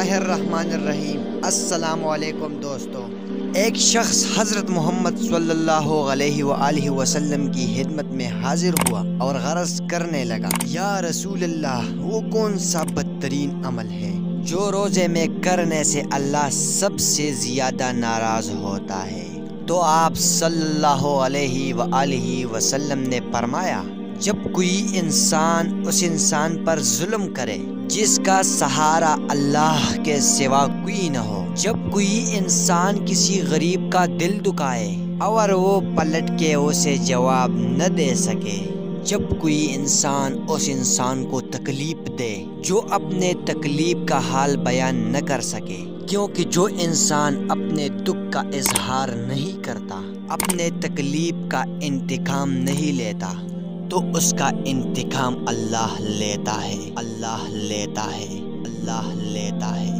اللہ الرحمن الرحیم۔ السلام علیکم دوستو۔ ایک شخص حضرت محمد صلی اللہ علیہ وآلہ وسلم کی خدمت میں حاضر ہوا اور غرض کرنے لگا، یا رسول اللہ، وہ کون سا بدترین عمل ہے جو روزے میں کرنے سے اللہ سب سے زیادہ ناراض ہوتا ہے؟ تو آپ صلی اللہ علیہ وآلہ وسلم نے فرمایا، جب کوئی انسان اس انسان پر ظلم کرے جس کا سہارا اللہ کے سوا کوئی نہ ہو، جب کوئی انسان کسی غریب کا دل دکھائے اور وہ پلٹ کے اسے جواب نہ دے سکے، جب کوئی انسان اس انسان کو تکلیف دے جو اپنے تکلیف کا حال بیان نہ کر سکے، کیونکہ جو انسان اپنے دکھ کا اظہار نہیں کرتا، اپنے تکلیف کا انتقام نہیں لیتا، تو اس کا انتقام اللہ لیتا ہے، اللہ لیتا ہے، اللہ لیتا ہے۔